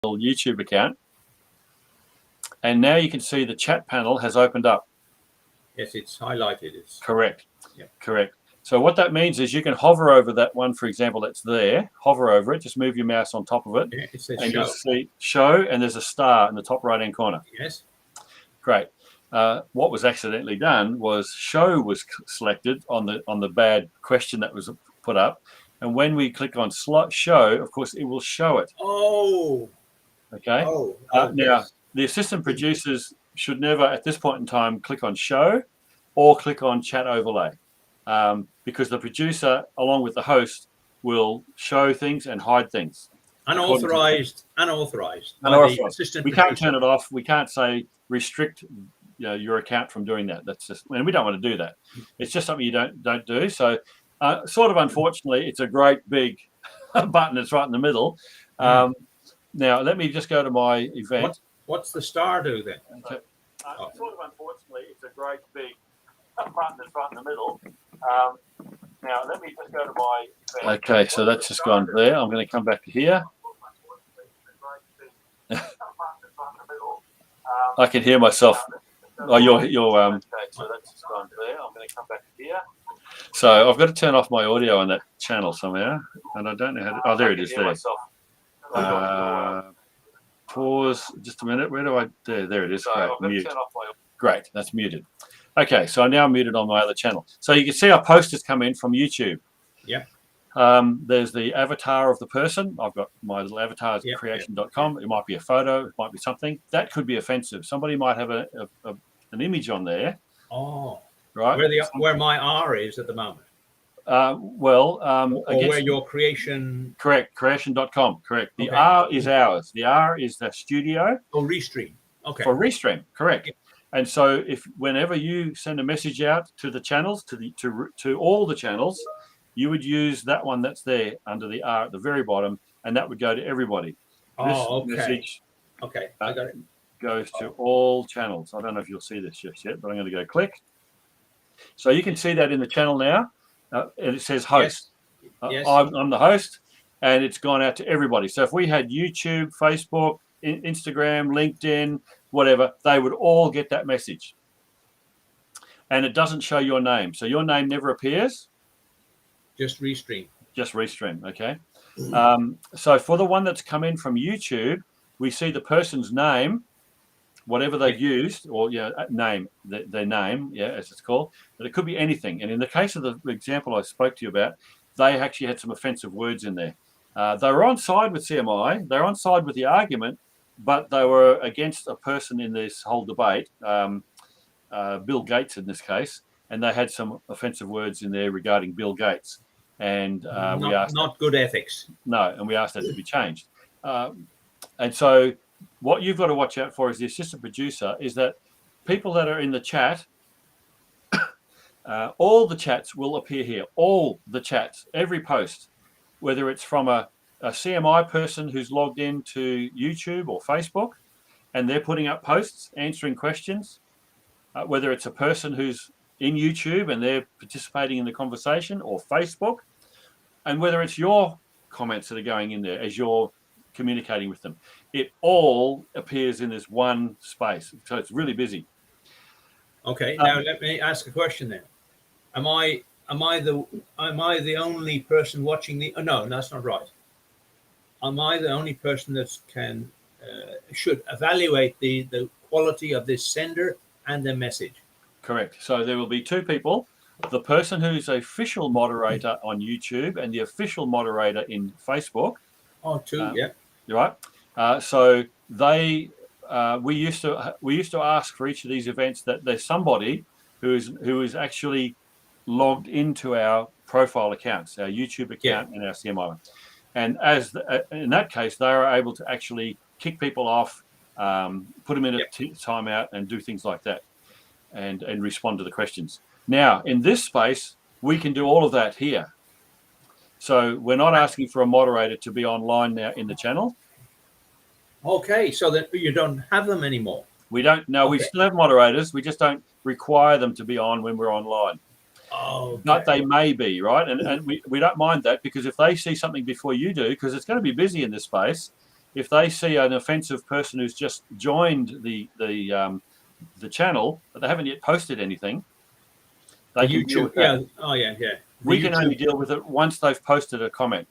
YouTube account. And now you can see the chat panel has opened up. Yes, it's highlighted. It's correct. Yeah. Correct. So what that means is you can hover over that one, for example, that's there. Hover over it. Just move your mouse on top of it. Yeah, it says and show. You'll see show, and there's a star in the top right-hand corner. Yes. Great. What was accidentally done was show was selected on the bad question that was put up. And when we click on show, of course, it will show it. Oh. Okay. Oh. Now, Yes. the assistant producers should never, at this point in time, click on show or click on chat overlay, because the producer, along with the host, will show things and hide things. Unauthorized. Unauthorized. Assistant we can't turn it off. We can't say restrict your account from doing that. That's just, and we don't want to do that. It's just something you don't do. So, sort of unfortunately, it's a great big button that's right in the middle. Now, let me just go to my event. What's the star do then? Okay. Sort of unfortunately, it's a great big button that's right in the middle. Now, let me just go to my event. Okay, so that's just gone there. I'm going to come back to here. I can hear myself. Oh, you're okay, so that's just gone there. I'm going to come back to here. So I've got to turn off my audio on that channel somehow, and I don't know how to. Oh, there it is. There. Pause just a minute. Where do I? There it is. Great. Mute. Great. That's muted. Okay, so I'm now muted on my other channel. So you can see our post has come in from YouTube. Yeah. There's the avatar of the person. I've got my little avatar at creation.com. It might be a photo. It might be something. That could be offensive. Somebody might have an image on there. Oh. Right. Where my R is at the moment. Or where your creation. Correct. Creation.com. Correct. The R is ours. The R is the studio. Oh, Restream. Okay. For Restream. Correct. Yeah. And so whenever you send a message out to the channels, to all the channels, you would use that one that's there under the R at the very bottom, and that would go to everybody. Oh, this message I got it. Goes to all channels. I don't know if you'll see this just yet, but I'm going to go click. So you can see that in the channel now, and it says host. Yes. I'm the host, and it's gone out to everybody. So if we had YouTube, Facebook, Instagram, LinkedIn, whatever, they would all get that message. And it doesn't show your name. So your name never appears. Just Restream. Just Restream, okay. So for the one that's come in from YouTube, we see the person's name, whatever they've used, or name, their name, as it's called. But it could be anything. And in the case of the example I spoke to you about, they actually had some offensive words in there. They were on side with CMI. They were on side with the argument, but they were against a person in this whole debate, Bill Gates in this case, and they had some offensive words in there regarding Bill Gates. And we asked not good ethics. No, and we asked that to be changed. And so what you've got to watch out for as the assistant producer is that people that are in the chat, all the chats will appear here. All the chats, every post, whether it's from a CMI person who's logged into YouTube or Facebook, and they're putting up posts, answering questions, whether it's a person who's in YouTube and they're participating in the conversation, or Facebook, and whether it's your comments that are going in there as you're communicating with them. It all appears in this one space. So it's really busy. Okay, now let me ask a question then. Am I the only person watching the? Oh, no, that's not right. Am I the only person that should evaluate the quality of this sender and the message? Correct. So there will be two people: the person who's the official moderator on YouTube and the official moderator in Facebook. Oh, two, yeah. You're right. So they, we used to ask for each of these events that there's somebody who is actually logged into our profile accounts, our YouTube account and our CMI one. And in that case, they are able to actually kick people off, put them in a timeout, and do things like that, and respond to the questions. Now, in this space, we can do all of that here. So we're not asking for a moderator to be online now in the channel. Okay, so that you don't have them anymore. We don't. No, we still have moderators. We just don't require them to be on when we're online. Okay. But they may be, right? And we don't mind that, because if they see something before you do, because it's going to be busy in this space, if they see an offensive person who's just joined the channel, but they haven't yet posted anything, they can deal with that. Oh yeah. We can only deal with it once they've posted a comment.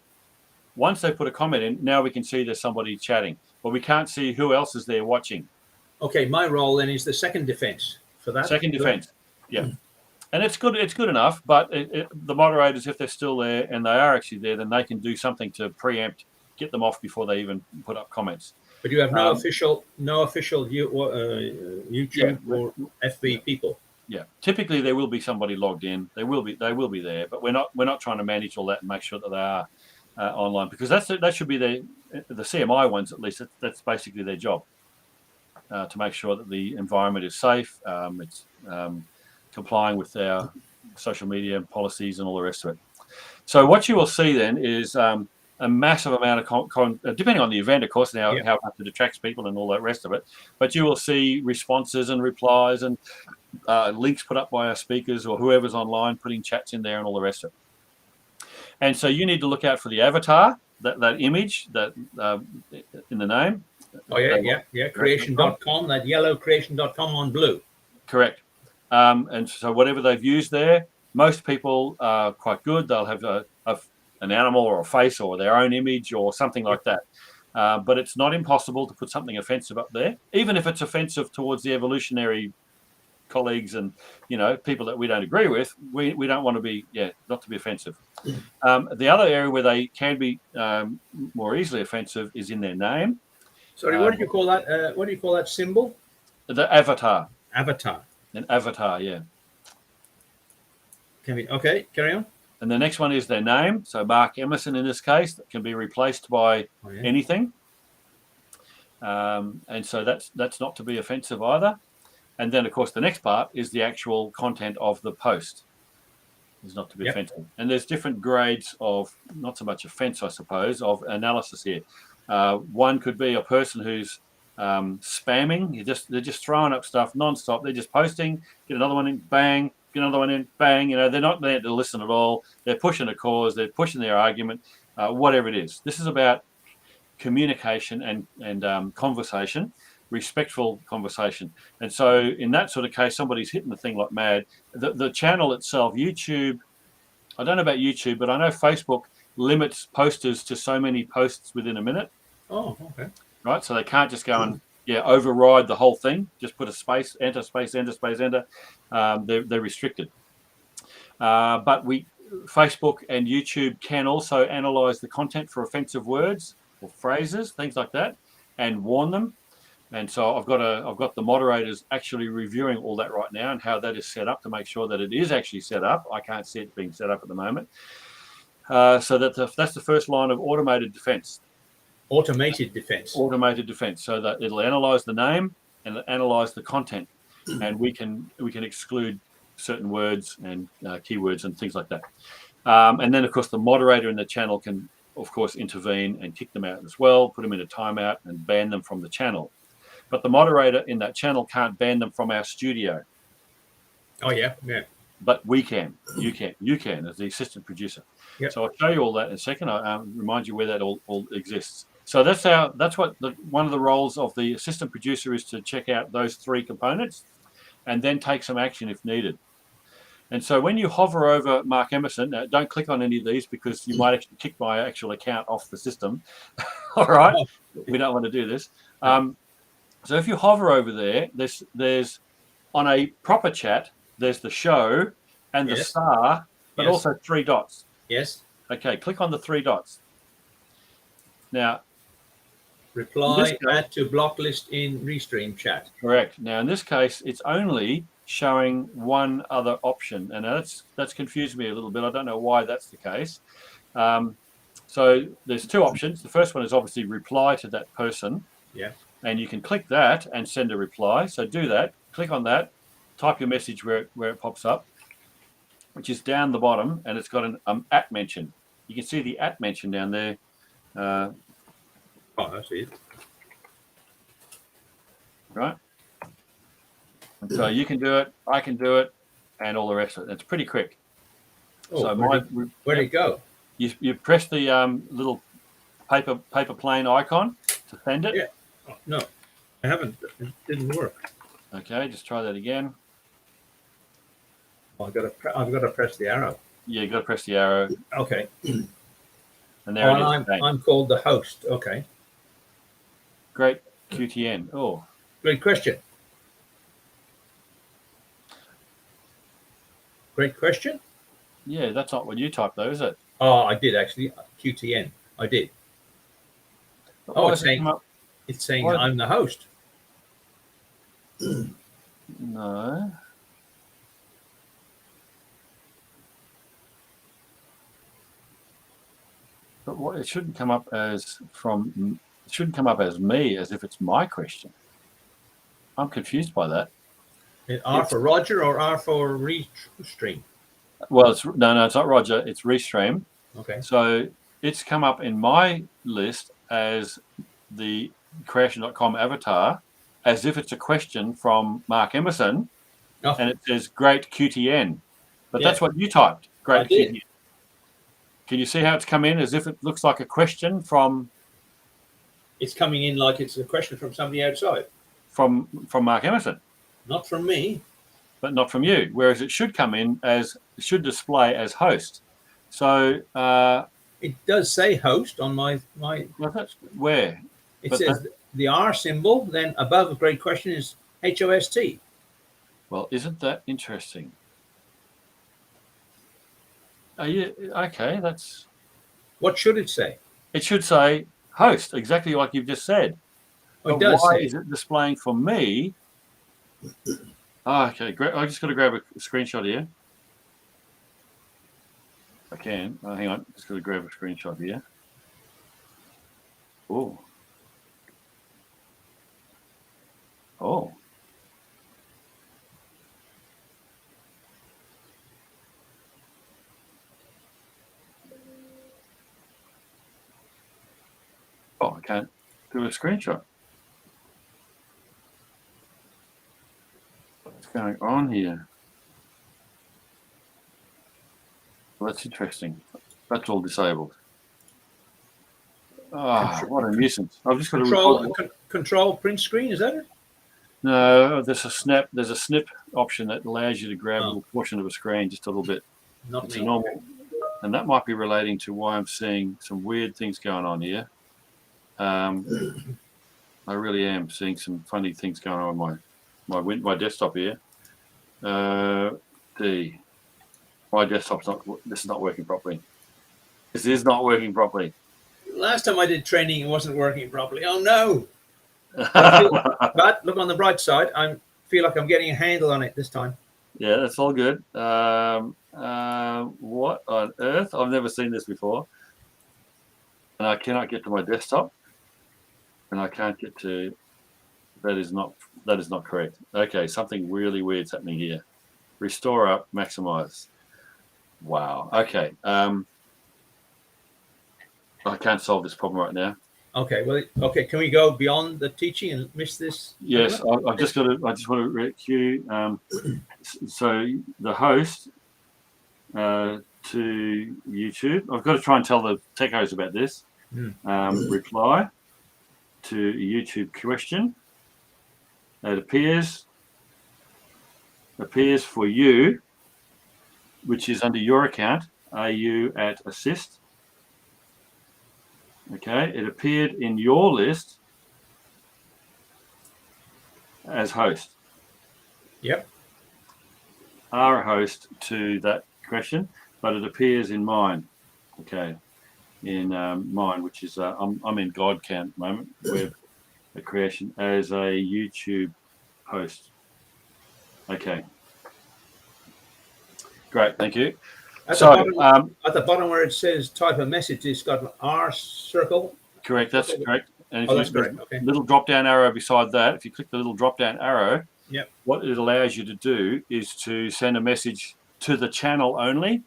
Once they put a comment in, now we can see there's somebody chatting, but we can't see who else is there watching. Okay, my role then is the second defense for that. Second defense, yeah. And it's good enough, but the moderators, if they're still there and they are actually there, then they can do something to preempt, get them off before they even put up comments. But you have no official YouTube or FB people. Yeah, typically there will be somebody logged in. They will be there, but we're not trying to manage all that and make sure that they are online, because that should be the CMI ones, at least. That's basically their job, to make sure that the environment is safe. It's complying with our social media policies and all the rest of it. So what you will see then is a massive amount of depending on the event, of course, and how much it attracts people and all that rest of it. But you will see responses and replies and links put up by our speakers or whoever's online putting chats in there and all the rest of it. And so you need to look out for the avatar, that image that in the name. Oh yeah. Creation.com, that yellow creation.com on blue. Correct. And so whatever they've used there, most people are quite good. They'll have an animal or a face or their own image or something like that. But it's not impossible to put something offensive up there, even if it's offensive towards the evolutionary colleagues and people that we don't agree with. We don't want to be not to be offensive. The other area where they can be more easily offensive is in their name. Sorry, what do you call that? What do you call that symbol? The avatar. Avatar. An avatar, yeah. Okay, carry on. And the next one is their name. So Mark Emerson in this case, that can be replaced by anything. And so that's not to be offensive either. And then, of course, the next part is the actual content of the post. Is not to be offensive. And there's different grades of, not so much offense, I suppose, of analysis here. One could be a person who's spamming. They're just throwing up stuff non-stop. They're just posting, get another one in, bang, get another one in, bang. They're not there to listen at all. They're pushing a cause. They're pushing their argument, whatever it is. This is about communication and conversation, respectful conversation. And so in that sort of case, somebody's hitting the thing like mad. The channel itself, YouTube, I don't know about YouTube, but I know Facebook limits posters to so many posts within a minute. Oh, okay. Right, so they can't just go and override the whole thing. Just put a space, enter, space, enter, space, enter. They're restricted. But Facebook and YouTube can also analyze the content for offensive words or phrases, things like that, and warn them. And so I've got the moderators actually reviewing all that right now and how that is set up to make sure that it is actually set up. I can't see it being set up at the moment. So that's the first line of automated defense. Automated defense. Automated defense, so that it'll analyze the name and it'll analyze the content, and we can exclude certain words and keywords and things like that. And then, of course, the moderator in the channel can, of course, intervene and kick them out as well, put them in a timeout and ban them from the channel. But the moderator in that channel can't ban them from our studio. Oh, yeah. But we can. You can as the assistant producer. Yep. So I'll show you all that in a second. I'll remind you where that all exists. So that's what one of the roles of the assistant producer is, to check out those three components and then take some action if needed. And so when you hover over Mark Emerson, don't click on any of these because you might actually kick my actual account off the system. All right, we don't want to do this. So if you hover over there, there's on a proper chat, there's the show and the star, but also three dots. Yes. Okay, click on the three dots. Now, reply, add to block list in Restream chat. Correct. Now, in this case, it's only showing one other option, and that's confused me a little bit. I don't know why that's the case. So there's two options. The first one is obviously reply to that person. Yeah. And you can click that and send a reply. So do that. Click on that. Type your message where it pops up, which is down the bottom, and it's got an at mention. You can see the at mention down there. I see it. Right. And so you can do it, I can do it, and all the rest of it. It's pretty quick. Oh, so where'd it go? You press the little paper plane icon to send it? Yeah. Oh, no, I haven't. It didn't work. Okay, just try that again. I've got to press the arrow. Yeah, you got to press the arrow. Okay. And there it is. I'm called the host. Okay. Great QTN. Oh, Great question. Great question. yeah, that's not what you typed though, is it? Oh, I did actually. QTN. I did. Oh, it's saying I'm the host. No. But what it shouldn't come up as from. It shouldn't come up as me, as if it's my question. I'm confused by that. R for Roger or R for Restream? Well, it's not Roger. It's Restream. Okay. So it's come up in my list as the creation.com avatar, as if it's a question from Mark Emerson, and it says great QTN. But that's what you typed. Great QTN. Can you see how it's come in as if it looks like a question from? It's coming in like it's a question from somebody outside. From Mark Emerson. Not from me. But not from you. Whereas it should come in as, it should display as host. So it does say host on my. Where? It says the R symbol, then above a great question is HOST. Well, isn't that interesting? Are you okay? That's. What should it say? It should say host, exactly like you've just said. Oh, but why is it displaying for me? Oh, okay, great. I just got to grab a screenshot here. I can. Oh, hang on. Just got to grab a screenshot here. Oh. Oh. Oh, I can't do a screenshot. What's going on here? Well, that's interesting. That's all disabled. Ah, what a nuisance! I've just got to control print screen. Is that it? No, there's a snap. There's a snip option that allows you to grab a little portion of a screen, just a little bit. Not me. Normal, and that might be relating to why I'm seeing some weird things going on here. I really am seeing some funny things going on with my desktop here. My desktop's not. This is not working properly. This is not working properly. Last time I did training, it wasn't working properly. Oh no! But look on the bright side. I feel like I'm getting a handle on it this time. Yeah, that's all good. What on earth? I've never seen this before, and I cannot get to my desktop, and I can't get to. That is not correct. Okay, something really weird's happening here. Restore up, maximize. Wow. Okay. I can't solve this problem right now. Okay. Well. Okay. Can we go beyond the teaching and miss this? Yes. I just want to cue. So the host to YouTube. I've got to try and tell the techos about this. Reply to YouTube question. It appears for you, which is under your account. Are you at assist? Okay, it appeared in your list as host. Yep. Are a host to that question, but it appears in mine. Okay, in mine, which is I'm in God count at the moment, web creation as a YouTube host. Okay, great, thank you. At the bottom where it says type a message, it's got an R circle. Correct, that's correct. And if that's correct. Okay. Little drop down arrow beside that, if you click the little drop down arrow, yep. What it allows you to do is to send a message to the channel only.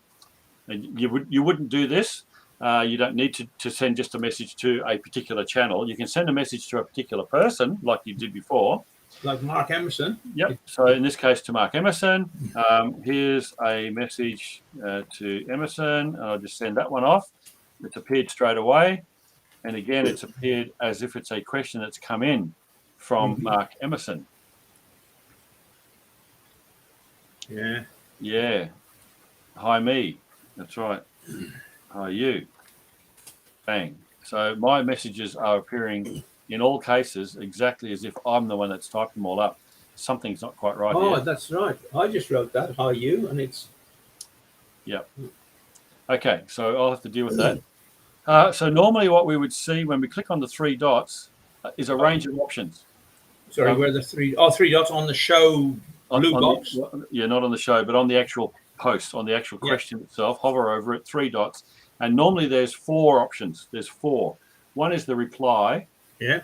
And you wouldn't do this. You don't need to send just a message to a particular channel. You can send a message to a particular person like you did before. Like Mark Emerson. Yep. So in this case, to Mark Emerson, here's a message to Emerson. I'll just send that one off. It's appeared straight away. And again, it's appeared as if it's a question that's come in from Mark Emerson. Yeah. Yeah. Hi, me. That's right. Hi, you. Bang. So my messages are appearing in all cases exactly as if I'm the one that's typed them all up. Something's not quite right Oh, here. that's right. I just wrote that. Hi, you, and it's. Yep. Okay, so I'll have to deal with that. So normally what we would see when we click on the three dots is a range of options. Sorry, where the three dots on the show blue box? Yeah, not on the show, but on the actual post, on the actual question itself. Hover over it, three dots. And normally there's four options. There's four. One is the reply. Yeah.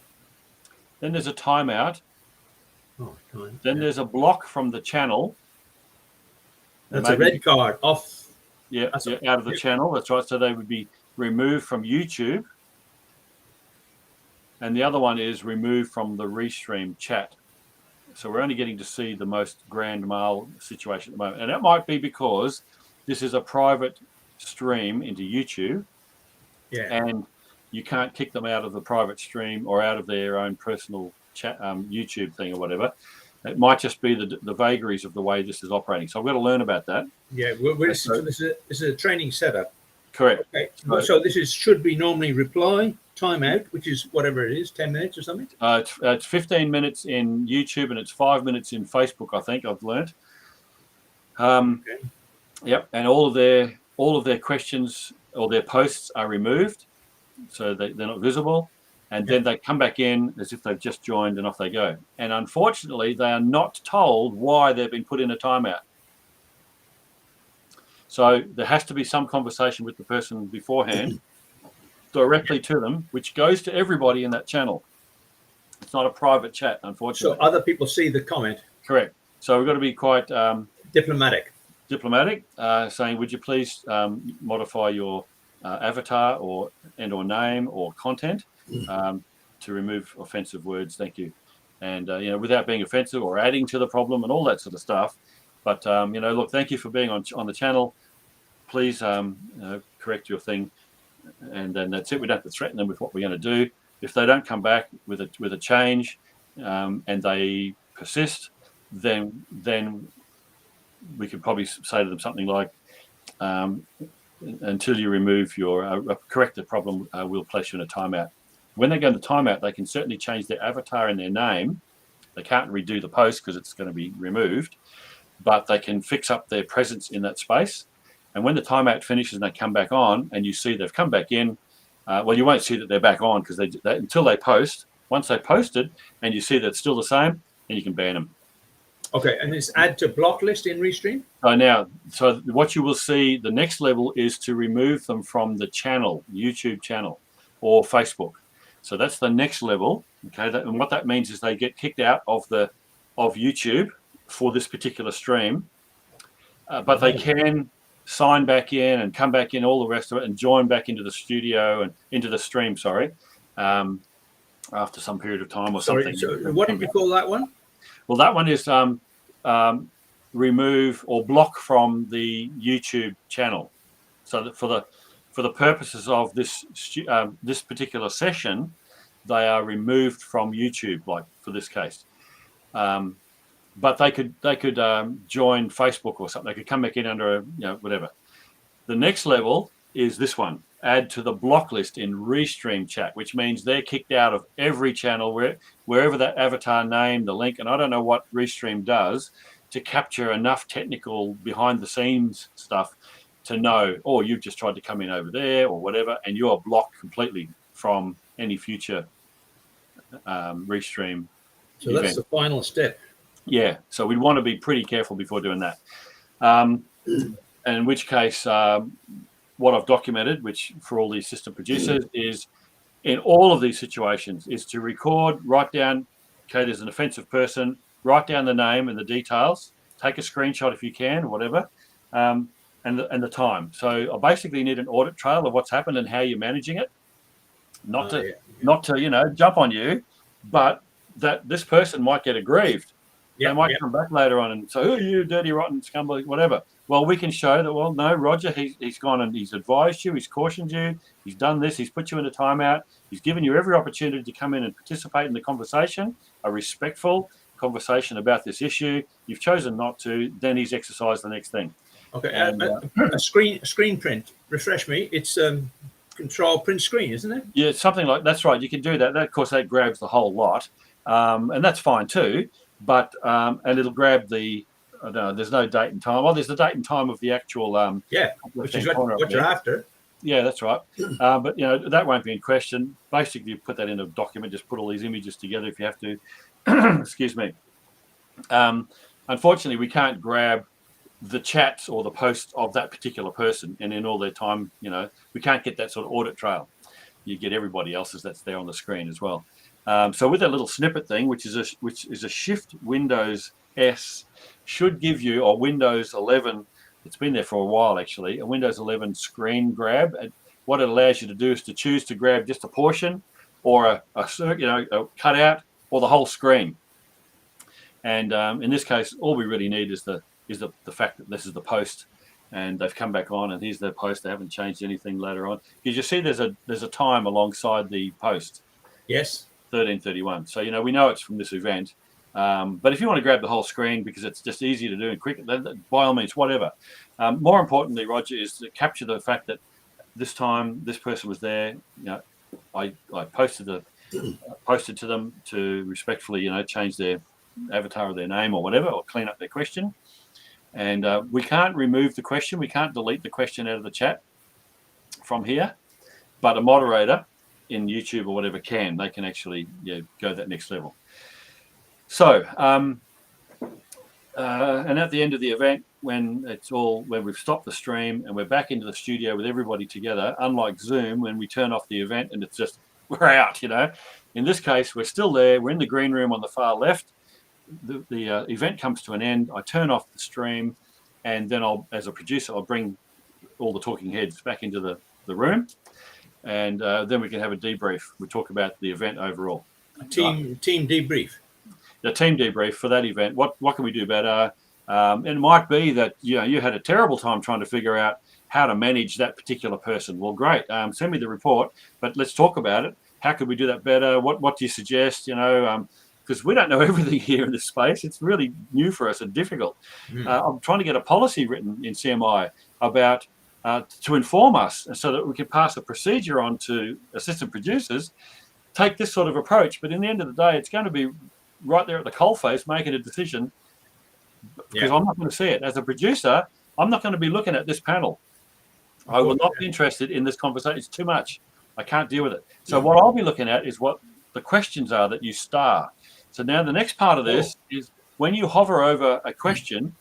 Then there's a timeout. Oh, time. Then there's a block from the channel. That's a red card off. Yeah, out of the channel. That's right. So they would be removed from YouTube. And the other one is removed from the Restream chat. So we're only getting to see the most grand mal situation at the moment. And that might be because this is a private stream into YouTube. Yeah. And you can't kick them out of the private stream or out of their own personal chat, YouTube thing or whatever. It might just be the vagaries of the way this is operating. So I've got to learn about that. Yeah, this is a training setup. Correct. Okay. So this should be normally reply, timeout, which is whatever it is, 10 minutes or something? It's 15 minutes in YouTube and it's 5 minutes in Facebook, I think I've learned. Okay. Yep, and all of their questions or their posts are removed, so they're not visible. And then they come back in as if they've just joined and off they go. And unfortunately, they are not told why they've been put in a timeout. So there has to be some conversation with the person beforehand directly to them, which goes to everybody in that channel. It's not a private chat, unfortunately. So other people see the comment. Correct. So we've got to be quite diplomatic, saying, would you please modify your avatar or name or content to remove offensive words, thank you. And without being offensive or adding to the problem and all that sort of stuff. But look, thank you for being on the channel. Please correct your thing, and then that's it. We don't have to threaten them with what we're going to do. If they don't come back with a change and they persist, then we could probably say to them something like, until you remove your correct the problem, we'll place you in a timeout. When they go into timeout, they can certainly change their avatar and their name. They can't redo the post because it's going to be removed, but they can fix up their presence in that space. And when the timeout finishes and they come back on, and you see they've come back in, you won't see that they're back on because they until they post. Once they posted, and you see that it's still the same, then you can ban them. Okay, and this add to block list in Restream? So what you will see, the next level is to remove them from the channel, YouTube channel, or Facebook. So that's the next level. Okay, and what that means is they get kicked out of YouTube for this particular stream, but they can sign back in and come back in, all the rest of it, and join back into the studio and into the stream. After some period of time or something. So what did you call that one? Well, that one is remove or block from the YouTube channel. So that for the purposes of this particular session, they are removed from YouTube, like for this case. But they could join Facebook or something. They could come back in under whatever. The next level is this one: add to the block list in Restream chat, which means they're kicked out of every channel wherever that avatar name, the link, and I don't know what Restream does to capture enough technical behind the scenes stuff to know, oh, you've just tried to come in over there or whatever, and you're blocked completely from any future Restream. So that's the final step. Yeah, so we'd want to be pretty careful before doing that. And in which case, what I've documented, which for all these system producers, is in all of these situations, is to record, write down, okay, there's an offensive person, write down the name and the details, take a screenshot if you can, or whatever, and the time. So I basically need an audit trail of what's happened and how you're managing it. Not to jump on you, but that this person might get aggrieved. They might come back later on and say, "Oh, you dirty, rotten scumbag," whatever. well, we can show that, well, no, Roger, he's gone and he's advised you, he's cautioned you, he's done this, he's put you in a timeout, he's given you every opportunity to come in and participate in the conversation, a respectful conversation about this issue. You've chosen not to, then he's exercised the next thing. Okay, And, a screen print. Refresh me. It's control print screen, isn't it? yeah, something like that's right. You can do that. Of course, that grabs the whole lot, and that's fine too. But and it'll grab the. I don't know, there's no date and time. Well, there's the date and time of the actual. Which is what you're after. Yeah, that's right. But that won't be in question. Basically, you put that in a document. Just put all these images together if you have to. Excuse me. Unfortunately, we can't grab the chats or the posts of that particular person and in all their time. We can't get that sort of audit trail. You get everybody else's that's there on the screen as well. So with that little snippet thing, which is a Shift Windows S, should give you, or Windows 11. It's been there for a while actually. A Windows 11 screen grab. What it allows you to do is to choose to grab just a portion, or a cutout, or the whole screen. And in this case, all we really need is the fact that this is the post, and they've come back on, and here's their post. They haven't changed anything later on. Because you see, there's a time alongside the post. Yes. 13:31. So we know it's from this event. But if you want to grab the whole screen because it's just easy to do and quick, then by all means, whatever. More importantly, Roger, is to capture the fact that this time this person was there. I posted to them to respectfully, change their avatar of their name or whatever, or clean up their question. And we can't remove the question. We can't delete the question out of the chat from here. But a moderator in YouTube or whatever can. They can actually go that next level. So, and at the end of the event, when we've stopped the stream and we're back into the studio with everybody together, unlike Zoom, when we turn off the event and it's just, we're out, In this case, we're still there. We're in the green room on the far left. The event comes to an end. I turn off the stream, and then as a producer, I'll bring all the talking heads back into the room, and then we can have a debrief. We talk about the event overall. Team debrief. The team debrief for that event. What can we do better? And it might be that you had a terrible time trying to figure out how to manage that particular person. Well, great. Send me the report, but let's talk about it. How could we do that better? What do you suggest? Because we don't know everything here in this space. It's really new for us and difficult. I'm trying to get a policy written in CMI about to inform us, so that we can pass a procedure on to assistant producers. Take this sort of approach, but in the end of the day, it's going to be right there at the coalface making a decision, because I'm not going to see it. As a producer, I'm not going to be looking at this panel. I will not be interested in this conversation. It's too much. I can't deal with it. So what I'll be looking at is what the questions are that you star. So now the next part of this is when you hover over a question,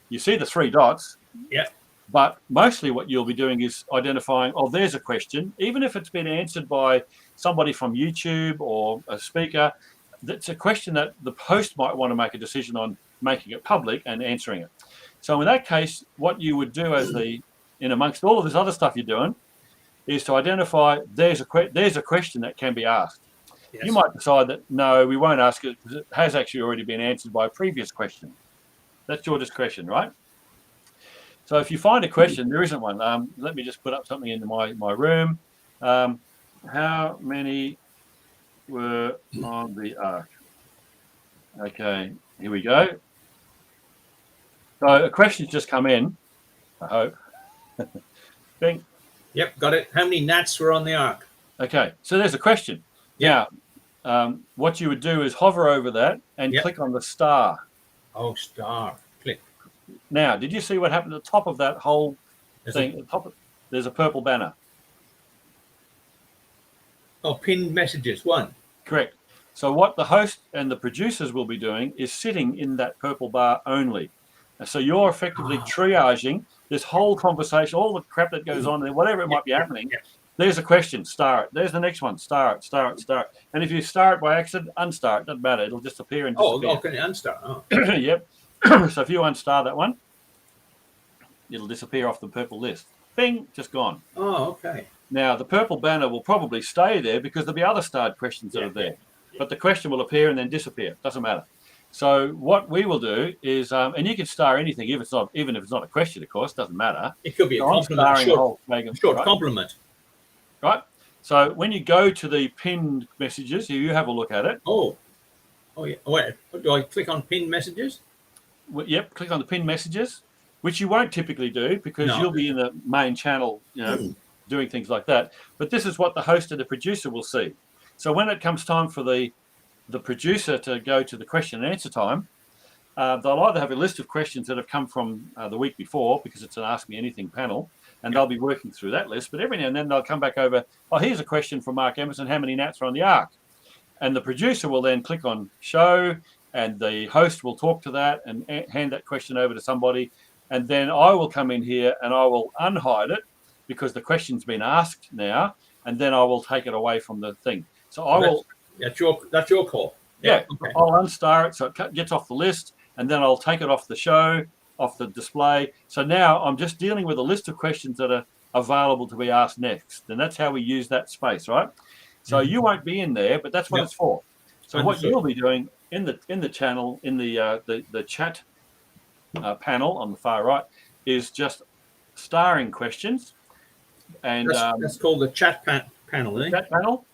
you see the 3 dots. Yeah. But mostly what you'll be doing is identifying, there's a question. Even if it's been answered by somebody from YouTube or a speaker, that's a question that the host might want to make a decision on making it public and answering it. So in that case, what you would do in amongst all of this other stuff you're doing is to identify there's a question that can be asked. Yes. You might decide that, no, we won't ask it because it has actually already been answered by a previous question. That's your discretion, right? So if you find a question, there isn't one. Let me just put up something into my room. How many were on the ark? Okay, here we go. So a question's just come in, I hope. Bing. Yep, got it. How many gnats were on the ark? Okay, so there's a question. Yeah. What you would do is hover over that and click on the star. Oh, star. Click. Now, did you see what happened at the top of that whole thing? At the top there's a purple banner. Oh, pinned messages, 1. Correct. So what the host and the producers will be doing is sitting in that purple bar only. And so you're effectively triaging this whole conversation, all the crap that goes on there, whatever it might be happening. There's a question, star it. There's the next one, star it, star it, star it. And if you star it by accident, unstar it. Doesn't matter. It'll just appear and disappear. Oh, can you unstar? Oh. Yep. So if you unstar that one, it'll disappear off the purple list. Bing, just gone. Oh, okay. Now, the purple banner will probably stay there because there'll be other starred questions that are there. But the question will appear and then disappear. Doesn't matter. So what we will do is, and you can star anything if it's not, even if it's not a question, of course, doesn't matter. It could be So a I'm compliment, starring a whole flag of, short right? compliment. Right. So when you go to the pinned messages, you have a look at it. Oh yeah. Wait, do I click on pinned messages? Yep. Click on the pinned messages, which you won't typically do because No. you'll be in the main channel, doing things like that. But this is what the host and the producer will see. So when it comes time for the producer to go to the question and answer time, they'll either have a list of questions that have come from the week before because it's an Ask Me Anything panel, and they'll be working through that list. But every now and then they'll come back over, oh, here's a question from Mark Emerson, how many gnats are on the ark? And the producer will then click on show, and the host will talk to that and hand that question over to somebody. And then I will come in here and I will unhide it because the question's been asked now, and then I will take it away from the thing. So I will. That's your call. Yeah, okay. I'll unstar it so it gets off the list, and then I'll take it off the show, off the display. So now I'm just dealing with a list of questions that are available to be asked next, and that's how we use that space, right? So you won't be in there, but that's what it's for. So what you'll be doing in the channel, in the chat panel on the far right, is just starring questions, and that's called the chat panel, isn't it? Chat panel.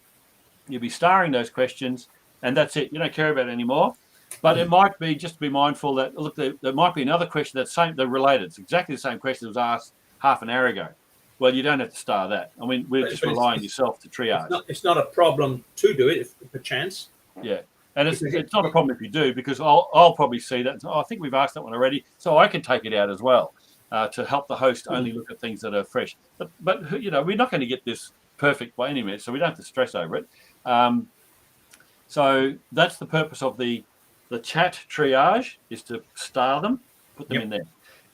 You'll be starring those questions, and that's it. You don't care about it anymore. But it might be just to be mindful that look, there might be another question they're related. It's exactly the same question that was asked half an hour ago. Well, you don't have to star that. I mean, we're just relying on yourself to triage. It's not a problem to do it, if perchance. Yeah, and it's not a problem if you do, because I'll probably see that. Oh, I think we've asked that one already, so I can take it out as well to help the host only look at things that are fresh. But we're not going to get this perfect by any means, so we don't have to stress over it. So that's the purpose of the chat triage, is to star them, put them in there.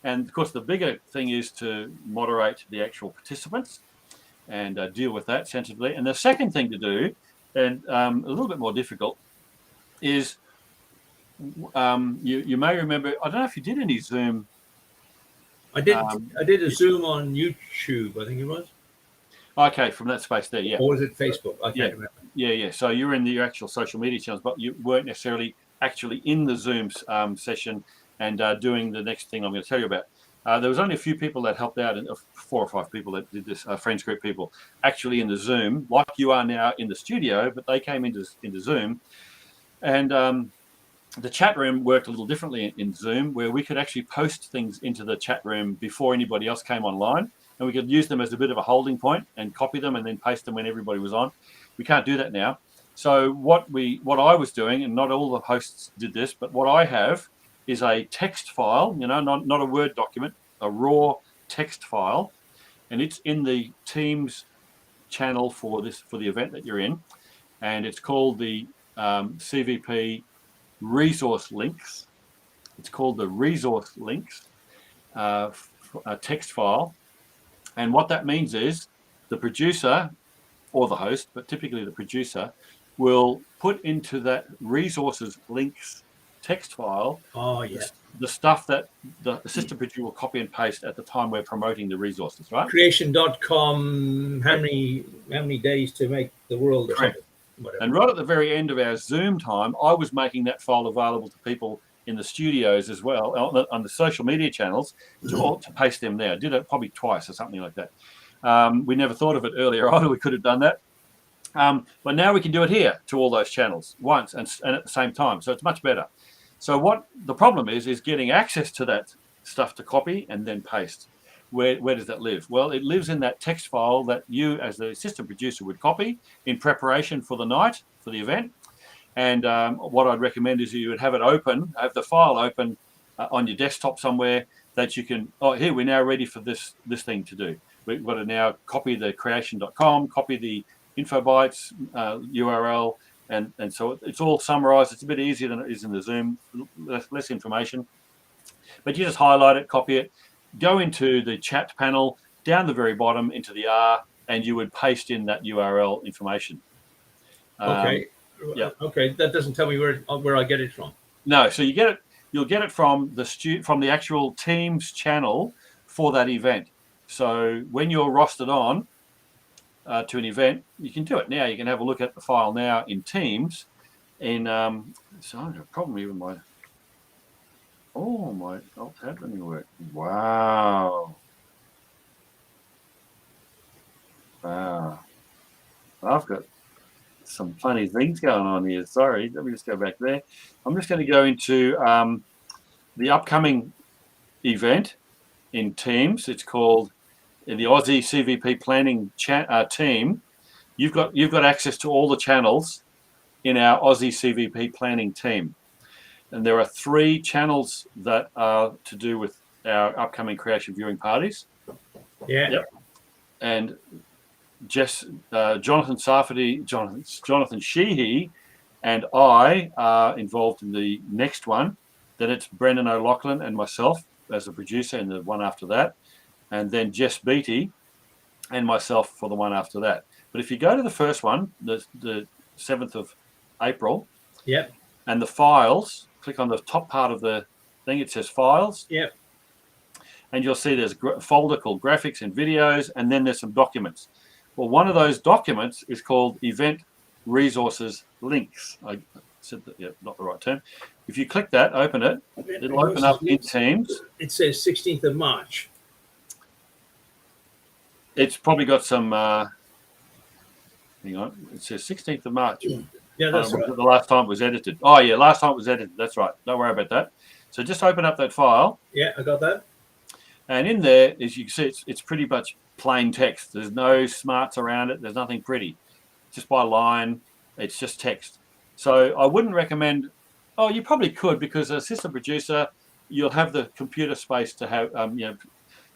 And, of course, the bigger thing is to moderate the actual participants and deal with that sensitively. And the second thing to do, and a little bit more difficult, is you may remember, I don't know if you did any Zoom. I did a Zoom on YouTube, I think it was. Okay, from that space there, yeah. Or was it Facebook? I can't remember. Yeah. So you were in your actual social media channels, but you weren't necessarily actually in the Zoom session and doing the next thing I'm going to tell you about. There was only a few people that helped out, and 4 or 5 people that did this, friends group people, actually in the Zoom, like you are now in the studio, but they came into Zoom. And the chat room worked a little differently in Zoom, where we could actually post things into the chat room before anybody else came online, and we could use them as a bit of a holding point and copy them and then paste them when everybody was on. We can't do that now. So what I was doing, and not all the hosts did this, but what I have is a text file, not a Word document, a raw text file, and it's in the Teams channel for the event that you're in, and it's called the CVP resource links. It's called the resource links text file, and what that means is the producer or the host, but typically the producer, will put into that resources links text file the stuff that the assistant producer will copy and paste at the time we're promoting the resources, right? Creation.com, how many days to make the world or something. Whatever. And right at the very end of our Zoom time, I was making that file available to people in the studios as well, on the social media channels, to paste them there. I did it probably twice or something like that. We never thought of it earlier either. We could have done that. But now we can do it here to all those channels once and at the same time. So it's much better. So what the problem is getting access to that stuff to copy and then paste. Where does that live? Well, it lives in that text file that you, as the assistant producer, would copy in preparation for the night, for the event. And what I'd recommend is you would have it open, have the file open on your desktop somewhere that you can, here, we're now ready for this thing to do. We've got to now copy the creation.com, copy the InfoBytes URL, and so it's all summarized. It's a bit easier than it is in the Zoom, less information. But you just highlight it, copy it, go into the chat panel, down the very bottom into the R, and you would paste in that URL information. Okay. Okay, that doesn't tell me where I get it from. No, so you'll get it from the actual Teams channel for that event. So when you're rostered on to an event, you can do it now. You can have a look at the file now in Teams. So I have a problem here with my Oh, my alt happening work. Wow. Wow. I've got some funny things going on here. Sorry, let me just go back there. I'm just going to go into the upcoming event in Teams. It's called in the Aussie CVP planning team. You've got access to all the channels in our Aussie CVP planning team, and there are 3 channels that are to do with our upcoming creation viewing parties. Yeah. Yep. And Jonathan Safety, Jonathan Sheehy, and I are involved in the next one. Then it's Brendan O'Loughlin and myself as a producer in the one after that, and then Jess Beattie and myself for the one after that. But if you go to the first one, the 7th of April, Yep. and the files, click on the top part of the thing. It says files. Yep. And you'll see there's a folder called graphics and videos, and then there's some documents. Well, one of those documents is called Event Resources Links. I said that, yeah, not the right term. If you click that, open it, it'll open up in Teams. It says 16th of March. It's probably got some, hang on, it says 16th of March. Yeah, that's right. The last time it was edited. Oh, yeah, last time it was edited. That's right. Don't worry about that. So just open up that file. Yeah, I got that. And in there, as you can see, it's pretty much plain text. There's no smarts around it. There's nothing pretty. Just by line, it's just text. So I wouldn't recommend. Oh, you probably could, because as assistant producer, you'll have the computer space to have,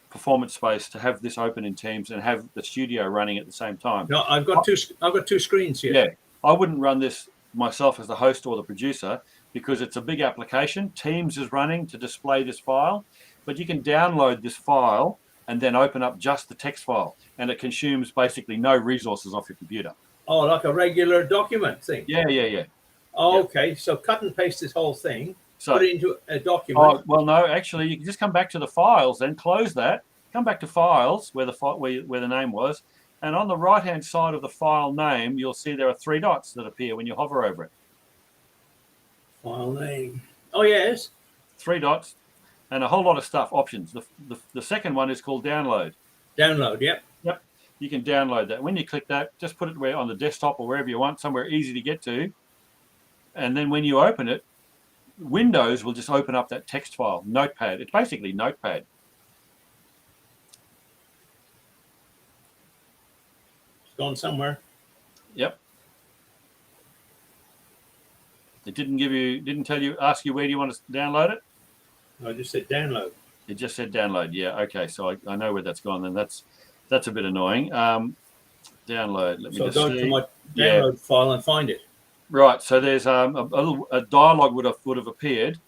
performance space to have this open in Teams and have the studio running at the same time. No, I've got two screens here. Yeah, I wouldn't run this myself as the host or the producer, because it's a big application. Teams is running to display this file, but you can download this file and then open up just the text file, and it consumes basically no resources off your computer. Oh, like a regular document thing. Yeah. Oh, okay, so cut and paste this whole thing, So, put it into a document. oh, well, no, actually, you can just come back to the files, then close that, come back to files where the name was, and on the right-hand side of the file name, you'll see there are 3 dots that appear when you hover over it. File name. Oh, yes. 3 dots, and a whole lot of stuff, options. The second one is called download. Download, yep. Yep, you can download that. When you click that, just put it on the desktop or wherever you want, somewhere easy to get to. And then when you open it, Windows will just open up that text file, Notepad. It's basically Notepad. It's gone somewhere. Yep. It didn't ask you where do you want to download it? I just said download. It just said download. Yeah. Okay. So I know where that's gone. Then that's a bit annoying. Download. Let me just go see. to my download file and find it. Right. So there's a dialogue would have appeared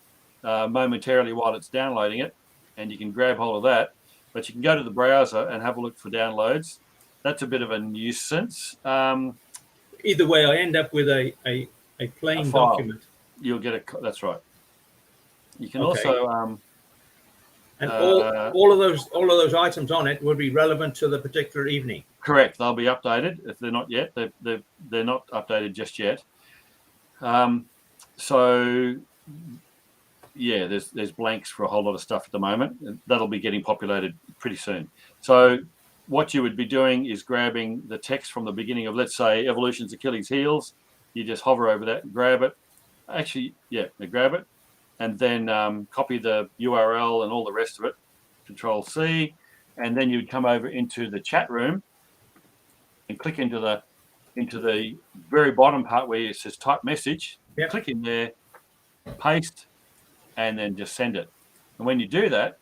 momentarily while it's downloading it, and you can grab hold of that. But you can go to the browser and have a look for downloads. That's a bit of a nuisance. Either way, I end up with a plain document. You'll get a. That's right. You can Okay. also. And all of those items on it would be relevant to the particular evening. Correct. They'll be updated if they're not yet. They're not updated just yet. So yeah, there's blanks for a whole lot of stuff at the moment. And that'll be getting populated pretty soon. So what you would be doing is grabbing the text from the beginning of, let's say, Evolution's Achilles Heels. You just hover over that and grab it. Actually, yeah, grab it. And then copy the URL and all the rest of it, Control C, and then you'd come over into the chat room and click into the very bottom part where it says type message. Yep. Click in there, paste, and then just send it. And when you do that,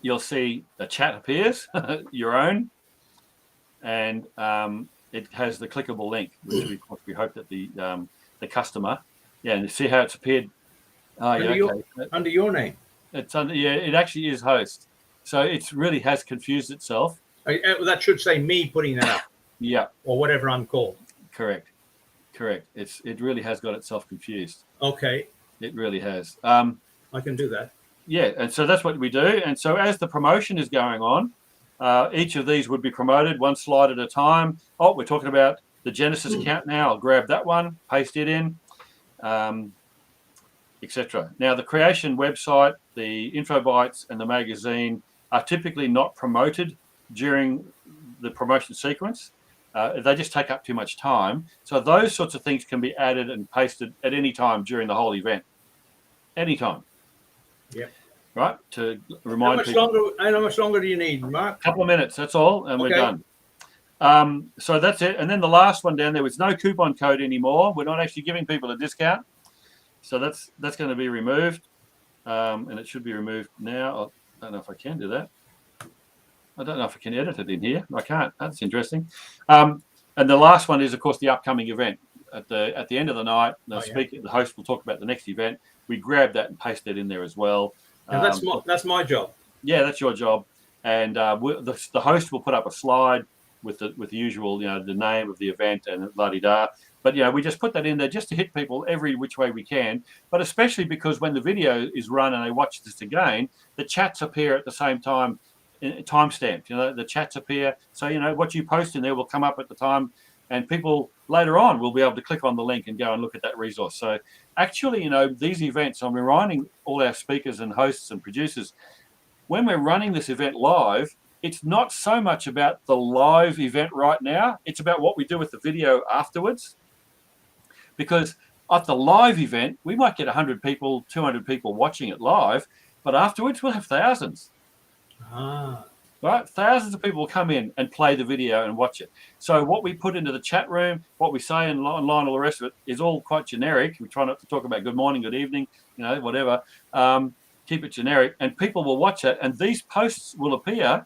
you'll see a chat appears, your own, and it has the clickable link, which we hope that the customer, and you see how it's appeared. Oh, yeah, under your name. It's under, yeah, it actually is host. So it really has confused itself. That should say me putting that up. Yeah. Or whatever I'm called. Correct. It really has got itself confused. Okay. It really has. I can do that. Yeah, and so that's what we do. And so as the promotion is going on, each of these would be promoted one slide at a time. Oh, we're talking about the Genesis account now. I'll grab that one, paste it in. etc. Now, the creation website, the info bites, and the magazine are typically not promoted during the promotion sequence. They just take up too much time. So those sorts of things can be added and pasted at any time during the whole event. Anytime. Yep. Right? To remind people. How much longer do you need, Mark? A couple of minutes, that's all, and we're Okay. done. So that's it. And then the last one down there was no coupon code anymore. We're not actually giving people a discount. So that's going to be removed. And it should be removed now. I don't know if I can do that. I don't know if I can edit it in here. I can't. That's interesting. And the last one is, of course, the upcoming event. At the end of the night, the host will talk about the next event. We grab that and paste it in there as well. And that's my job. Yeah, that's your job. And the host will put up a slide with the usual, the name of the event and la-di-da. But we just put that in there just to hit people every which way we can. But especially because when the video is run and they watch this again, the chats appear at the same time, time-stamped. The chats appear. So what you post in there will come up at the time, and people later on will be able to click on the link and go and look at that resource. So actually, these events, I'm reminding all our speakers and hosts and producers, when we're running this event live, it's not so much about the live event right now. It's about what we do with the video afterwards. Because at the live event, we might get 100 people, 200 people watching it live, but afterwards we'll have thousands. Right? Thousands of people will come in and play the video and watch it. So what we put into the chat room, what we say online, all the rest of it is all quite generic. We try not to talk about good morning, good evening, whatever. Keep it generic, and people will watch it, and these posts will appear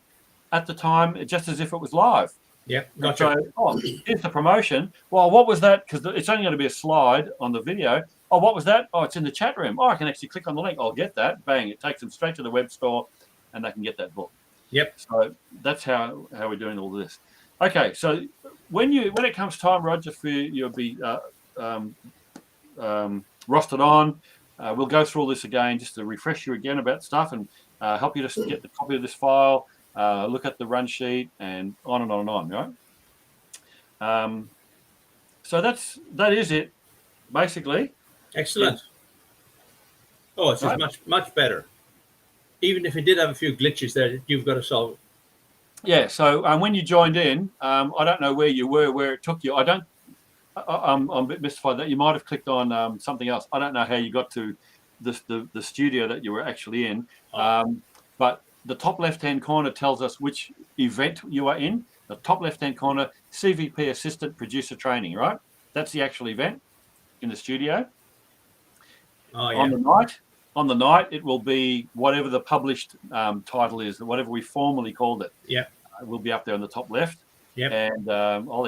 at the time just as if it was live. Yeah, gotcha. So, here's the promotion. Well, what was that? Because it's only going to be a slide on the video. Oh, what was that? Oh, it's in the chat room. Oh, I can actually click on the link. I'll get that. Bang! It takes them straight to the web store, and they can get that book. Yep. So that's how we're doing all this. Okay, so when it comes time, Roger, for you'll be rostered on. We'll go through all this again just to refresh you again about stuff and help you to get the copy of this file, look at the run sheet, and on and on and on, right? So that is it, basically. Excellent. Oh, it's just much better. Even if it did have a few glitches there, you've got to solve it. Yeah. So when you joined in, I don't know where you were, where it took you. I'm a bit mystified that you might have clicked on something else. I don't know how you got to the studio that you were actually in, but the top left-hand corner tells us which event you are in. The top left-hand corner, CVP Assistant Producer Training, right? That's the actual event in the studio. Oh, yeah. On the night, it will be whatever the published title is, whatever we formally called it. Yeah. It will be up there on the top left. Yeah. And I'll